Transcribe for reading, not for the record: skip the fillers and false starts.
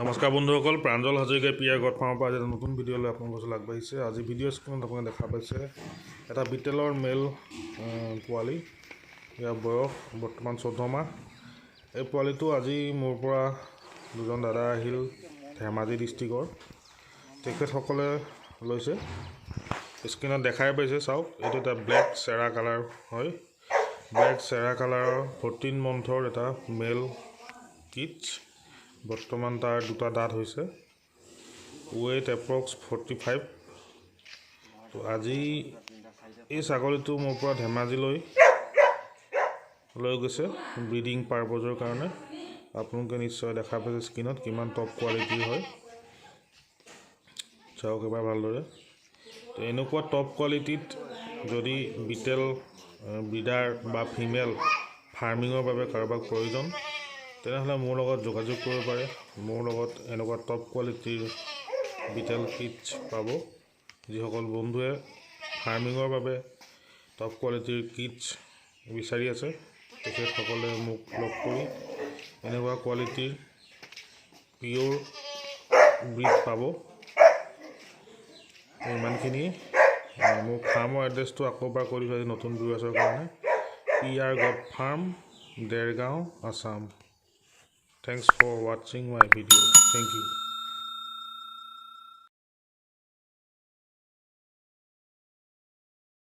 নমস্কাৰ বন্ধুসকল, প্ৰাঞ্জল হাজৰিকাই P.R.GOAT ফাৰ্মৰ পৰা এটা নতুন ভিডিঅ'লৈ আপোনালোকৰ ওচৰত আগবাঢ়িছে। আজি ভিডিঅ' স্ক্ৰীনত আপোনালোকে দেখা পাইছে এটা বিটেলৰ মেল পোৱালি। ইয়াৰ বয়স বৰ্তমান 14 মাহ। এই পোৱালিটো আজি মোৰ পৰা দুজন দাদা আহিল ধেমাজি ডিষ্ট্ৰিক্টৰ। তেখেতসকলে লৈছে। স্ক্ৰীনত দেখাই পাইছে, চাওক, এইটো এটা ব্লেক চেৰা কালাৰ হয়। ব্লেক চেৰা কালাৰৰ 14 মন্থৰ এটা মেল কিটছ। বৰ্তমান তাৰ দুটা দাঁত হৈছে। Weight approx 45। তো আজি এই ছাগলীটো মোৰ পৰা ধেমাজিলৈ লৈ গৈছে ব্ৰিডিং পাৰপজৰ কাৰণে। আপোনালোকে নিশ্চয় দেখা পাইছে স্ক্ৰীনত কিমান টপ কোৱালিটিৰ হয়। চাওক এবাৰ ভালদৰে। তো এনেকুৱা টপ কোৱালিটিত যদি বিটেল ব্ৰিডাৰ বা ফিমেল ফাৰ্মিঙৰ বাবে কাৰোবাক প্ৰয়োজন, তেনেহ'লে মোৰ লগত যোগাযোগ কৰিব পাৰে। মোৰ লগত এনেকুৱা টপ কোৱালিটিৰ বিটেল কিটছ পাব। যিসকল বন্ধুৱে ফাৰ্মিঙৰ বাবে টপ কোৱালিটিৰ কিটছ বিচাৰি আছে, তেখেতসকলে মোক লগ কৰি এনেকুৱা কোৱালিটিৰ পিয়'ৰ ব্ৰিড পাব। ইমানখিনি। মোৰ ফাৰ্মৰ এড্ৰেছটো আকৌ এবাৰ কৰি থৈছোঁ নতুন ভিউৱাৰ্ছৰ কাৰণে। P.R.GOAT farm Dergaon Assam. Thanks for watching my video. Thank you.